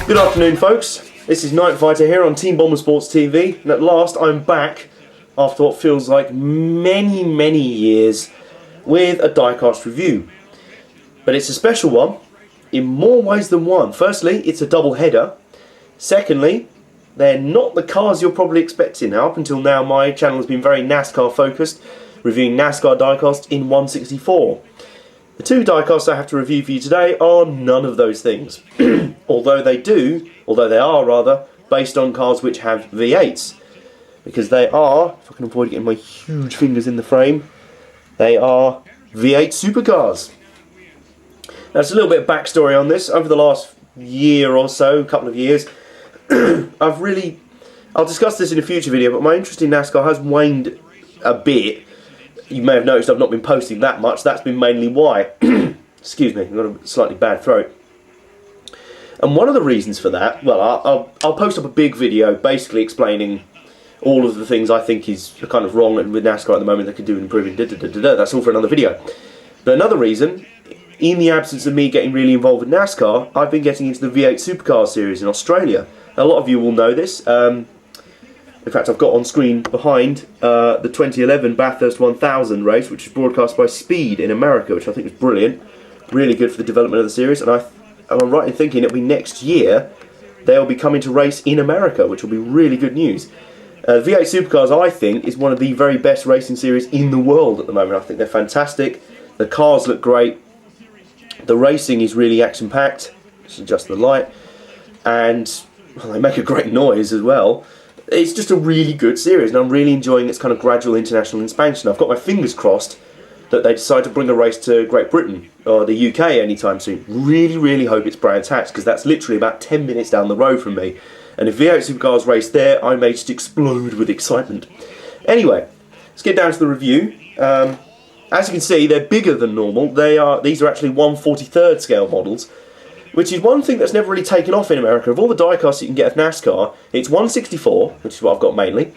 Good afternoon, folks. This is Night Fighter here on Team Motorsports TV, and at last I'm back after what feels like many years with a diecast review. But it's a special one in more ways than one. Firstly, it's a double header. Secondly, they're not the cars you're probably expecting. Now, up until now, my channel has been very NASCAR focused, reviewing NASCAR diecast in 1/64. The two diecasts I have to review for you today are none of those things. although they are based on cars which have V8s. Because they are, if I can avoid getting my huge fingers in the frame, they are V8 Supercars. Now, there's a little bit of backstory on this. Over the last year or so, couple of years, I'll discuss this in a future video, but my interest in NASCAR has waned a bit. You may have noticed I've not been posting that much. That's been mainly why. Excuse me, I've got a slightly bad throat. And one of the reasons for that, well, I'll post up a big video basically explaining all of the things I think is kind of wrong with NASCAR at the moment they could do in improving. That's all for another video. But another reason, in the absence of me getting really involved with NASCAR, I've been getting into the V8 Supercar series in Australia. A lot of you will know this. In fact, I've got on screen behind the 2011 Bathurst 1000 race, which was broadcast by Speed in America, which I think is brilliant. Really good for the development of the series. And I'm right in thinking it'll be next year they'll be coming to race in America, which will be really good news. V8 Supercars, I think, is one of the very best racing series in the world at the moment. I think they're fantastic. The cars look great. The racing is really action-packed. Just adjust the light. And well, they make a great noise as well. It's just a really good series, and I'm really enjoying its kind of gradual international expansion. I've got my fingers crossed that they decide to bring a race to Great Britain or the UK anytime soon. Really hope it's Brands Hatch, because that's literally about 10 minutes down the road from me. And if V8 Supercars race there, I may just explode with excitement. Anyway, let's get down to the review. As you can see, they're bigger than normal. These are actually 1/43rd scale models, which is one thing that's never really taken off in America. Of all the diecasts you can get of NASCAR, it's 1/64, which is what I've got mainly,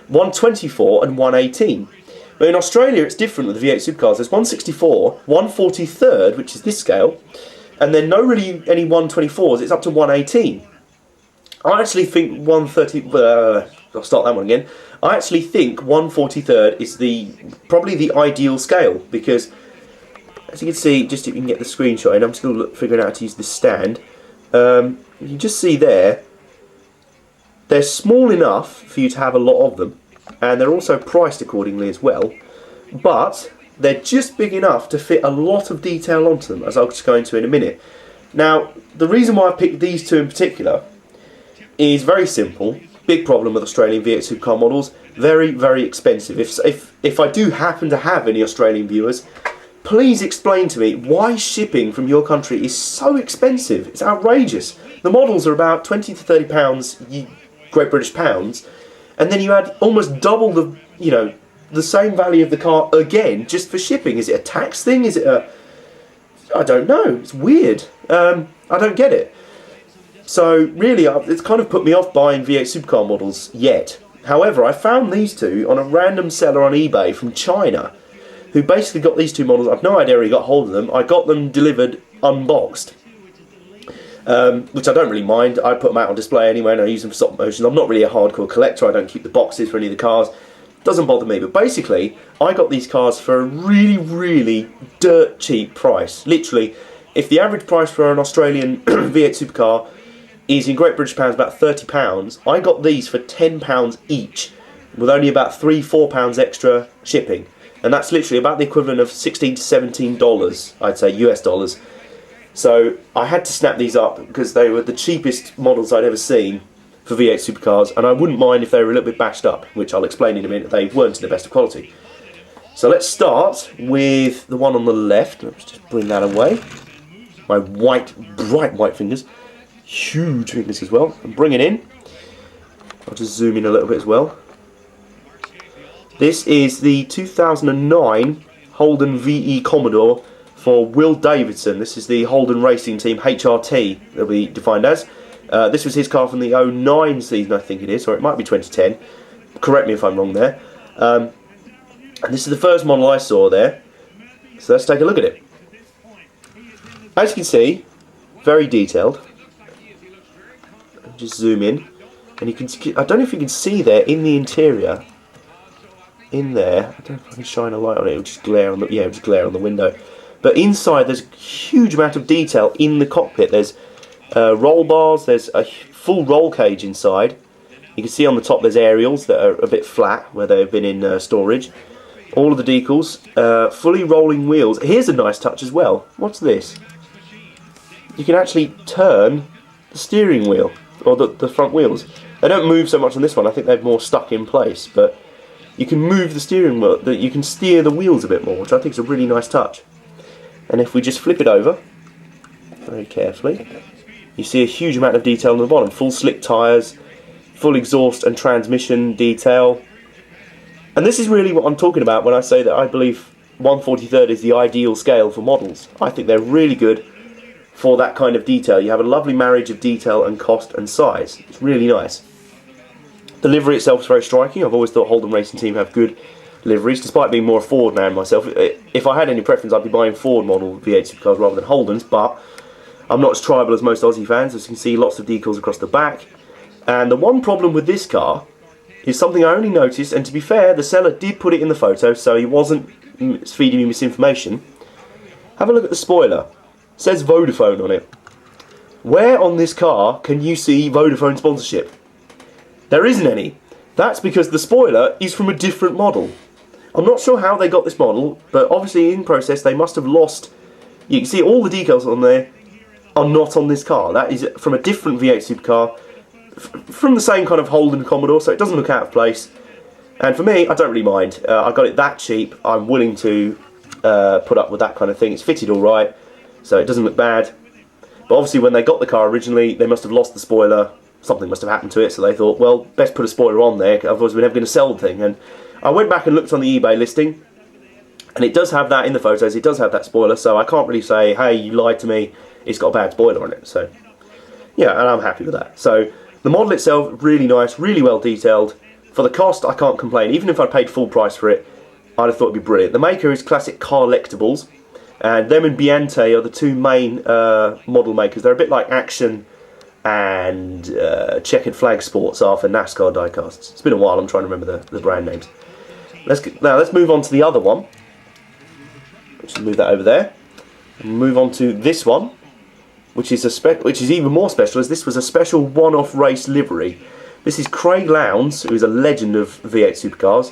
1/24 and 1/18. But in Australia it's different with the V8 Supercars. There's 1/64, 1/43rd, which is this scale, and then no really any 1/24s, it's up to 1/18. I actually think 1/30, I'll start that one again. I actually think 1/43rd is probably the ideal scale, because as you can see, just if you can get the screenshot in, I'm still figuring out how to use this stand. You can just see there, they're small enough for you to have a lot of them, and they're also priced accordingly as well, but they're just big enough to fit a lot of detail onto them, as I'll just go into in a minute. Now, the reason why I picked these two in particular is very simple. Big problem with Australian V8 Supercar models, very expensive. If I do happen to have any Australian viewers, please explain to me why shipping from your country is so expensive. It's outrageous. The models are about 20 to 30 pounds, Great British pounds, and then you add almost double the same value of the car again just for shipping. Is it a tax thing? Is it I don't know. It's weird. I don't get it. So really, it's kind of put me off buying V8 Supercar models yet. However, I found these two on a random seller on eBay from China, who basically got these two models. I've no idea how he got hold of them. I got them delivered unboxed, which I don't really mind. I put them out on display anyway, and I use them for stop motion. I'm not really a hardcore collector. I don't keep the boxes for any of the cars. Doesn't bother me. But basically, I got these cars for a really dirt cheap price. Literally, if the average price for an Australian V8 Supercar is in Great British pounds about £30, I got these for £10 each, with only about £3-4 extra shipping. And that's literally about the equivalent of $16 to $17, I'd say, US dollars. So I had to snap these up because they were the cheapest models I'd ever seen for V8 Supercars, and I wouldn't mind if they were a little bit bashed up, which I'll explain in a minute. They weren't to the best of quality. So let's start with the one on the left. Let's just bring that away. My bright white fingers. Huge fingers as well. And bring it in. I'll just zoom in a little bit as well. This is the 2009 Holden V8 Commodore for Will Davison. This is the Holden Racing Team HRT, they'll be defined as. This was his car from the 09 season, I think it is, or it might be 2010. Correct me if I'm wrong there. And this is the first model I saw there. So let's take a look at it. As you can see, very detailed. Just zoom in, and you can. I don't know if you can see there in the interior. In there, I don't know if I can shine a light on it. It'll just glare on the it'll just glare on the window. But inside, there's a huge amount of detail in the cockpit. There's roll bars. There's a full roll cage inside. You can see on the top there's aerials that are a bit flat where they've been in storage. All of the decals, fully rolling wheels. Here's a nice touch as well. What's this? You can actually turn the steering wheel, or the front wheels. They don't move so much on this one. I think they're more stuck in place, but you can move the steering wheel, you can steer the wheels a bit more, which I think is a really nice touch. And if we just flip it over, very carefully, you see a huge amount of detail on the bottom. Full slick tyres, full exhaust and transmission detail. And this is really what I'm talking about when I say that I believe 1/43 is the ideal scale for models. I think they're really good for that kind of detail. You have a lovely marriage of detail and cost and size. It's really nice. The livery itself is very striking. I've always thought Holden Racing Team have good liveries, despite being more a Ford man myself. If I had any preference, I'd be buying Ford model V8 Supercars rather than Holden's, but I'm not as tribal as most Aussie fans. As you can see, lots of decals across the back. And the one problem with this car is something I only noticed, and to be fair, the seller did put it in the photo, so he wasn't feeding me misinformation. Have a look at the spoiler. It says Vodafone on it. Where on this car can you see Vodafone sponsorship? There isn't any. That's because the spoiler is from a different model. I'm not sure how they got this model, but obviously in process they must have lost. You can see all the decals on there are not on this car. That is from a different V8 Supercar, from the same kind of Holden Commodore, so it doesn't look out of place. And for me, I don't really mind. I got it that cheap. I'm willing to put up with that kind of thing. It's fitted all right, so it doesn't look bad. But obviously when they got the car originally, they must have lost the spoiler. Something must have happened to it, so they thought, well, best put a spoiler on there, otherwise we're never going to sell the thing. And I went back and looked on the eBay listing, and it does have that in the photos. It does have that spoiler, so I can't really say, hey, you lied to me, it's got a bad spoiler on it. So yeah, and I'm happy with that. So the model itself, really nice, really well detailed. For the cost, I can't complain. Even if I paid full price for it, I'd have thought it'd be brilliant. The maker is Classic Car Lectables, and them and Biante are the two main model makers. They're a bit like Action and Checkered Flag Sports are for NASCAR diecasts. It's been a while, I'm trying to remember the brand names. Now let's move on to the other one. Let's move that over there. And move on to this one, which is even more special, as this was a special one-off race livery. This is Craig Lowndes, who is a legend of V8 Supercars.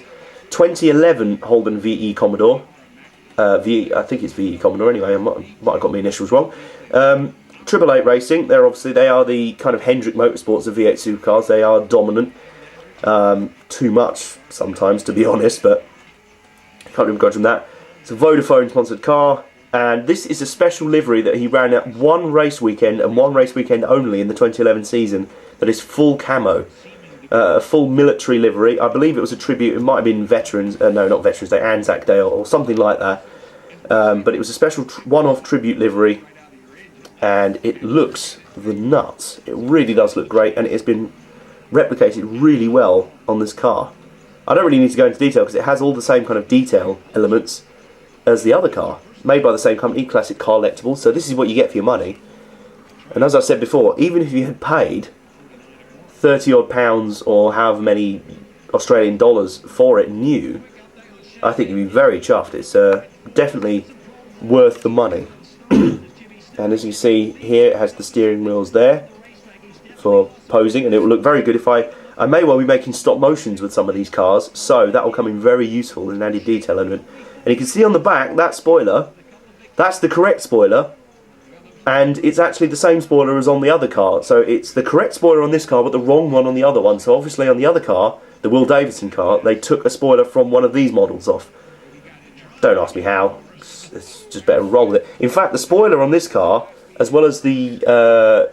2011 Holden VE Commodore. I think it's VE Commodore anyway, I might have got my initials wrong. 888 Racing, they are the kind of Hendrick Motorsports of V8 Supercars. They are dominant. Too much sometimes, to be honest, but I can't really begrudge them that. It's a Vodafone sponsored car, and this is a special livery that he ran at one race weekend, and one race weekend only in the 2011 season, that is full camo. A full military livery. I believe it was a tribute, it might have been Veterans, no, not Veterans Day, Anzac Day or something like that. But it was a special one-off tribute livery, and it looks the nuts. It really does look great, and it has been replicated really well on this car. I don't really need to go into detail because it has all the same kind of detail elements as the other car, made by the same company, Classic Car Lectables. So this is what you get for your money. And as I said before, even if you had paid 30 odd pounds or however many Australian dollars for it new, I think you'd be very chuffed. It's definitely worth the money. And as you see here, it has the steering wheels there for posing, and it will look very good. If I may well be making stop motions with some of these cars, so that will come in very useful in an added detail element. And you can see on the back, that spoiler, that's the correct spoiler, and it's actually the same spoiler as on the other car. So it's the correct spoiler on this car, but the wrong one on the other one. So obviously on the other car, the Will Davison car, they took a spoiler from one of these models off. Don't ask me how. It's just better roll with it. In fact, the spoiler on this car, as well as the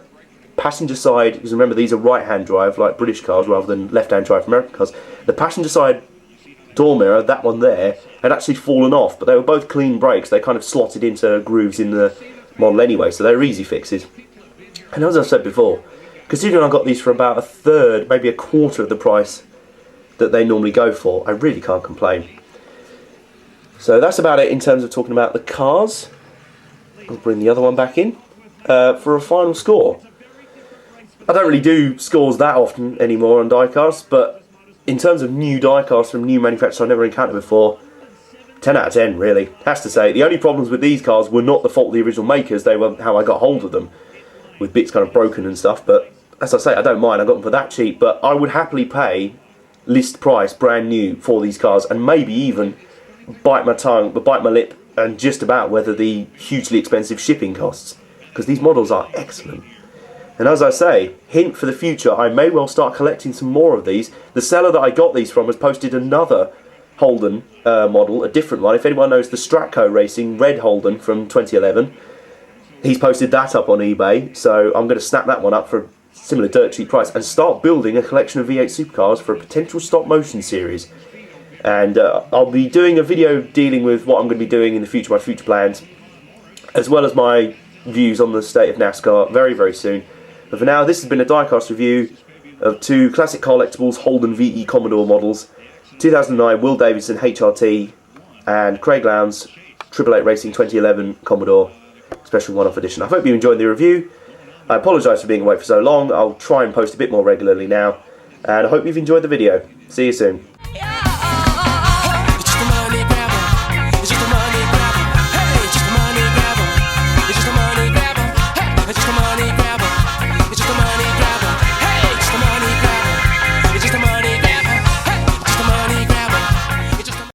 passenger side, because remember these are right-hand drive like British cars rather than left-hand drive for American cars, the passenger side door mirror, that one there, had actually fallen off, but they were both clean breaks. They kind of slotted into grooves in the model anyway, so they're easy fixes. And as I said before, considering I got these for about a third, maybe a quarter of the price that they normally go for, I really can't complain. So that's about it in terms of talking about the cars. I'll bring the other one back in for a final score. I don't really do scores that often anymore on diecasts, but in terms of new diecasts from new manufacturers I've never encountered before, 10 out of 10 really, has to say. The only problems with these cars were not the fault of the original makers, they were how I got hold of them, with bits kind of broken and stuff. But as I say, I don't mind, I got them for that cheap, but I would happily pay list price brand new for these cars, and maybe even bite my lip and just about weather the hugely expensive shipping costs, because these models are excellent. And as I say, hint for the future, I may well start collecting some more of these. The seller that I got these from has posted another Holden model, a different one. If anyone knows the Stratco Racing red Holden from 2011, he's posted that up on eBay, so I'm going to snap that one up for a similar dirt cheap price and start building a collection of V8 Supercars for a potential stop motion series. And I'll be doing a video dealing with what I'm going to be doing in the future, my future plans, as well as my views on the state of NASCAR very, very soon. But for now, this has been a diecast review of two classic car collectibles Holden V8 Commodore models, 2009 Will Davison HRT and Craig Lowndes 888 Racing 2011 Commodore Special One-Off Edition. I hope you enjoyed the review. I apologise for being away for so long. I'll try and post a bit more regularly now, and I hope you've enjoyed the video. See you soon.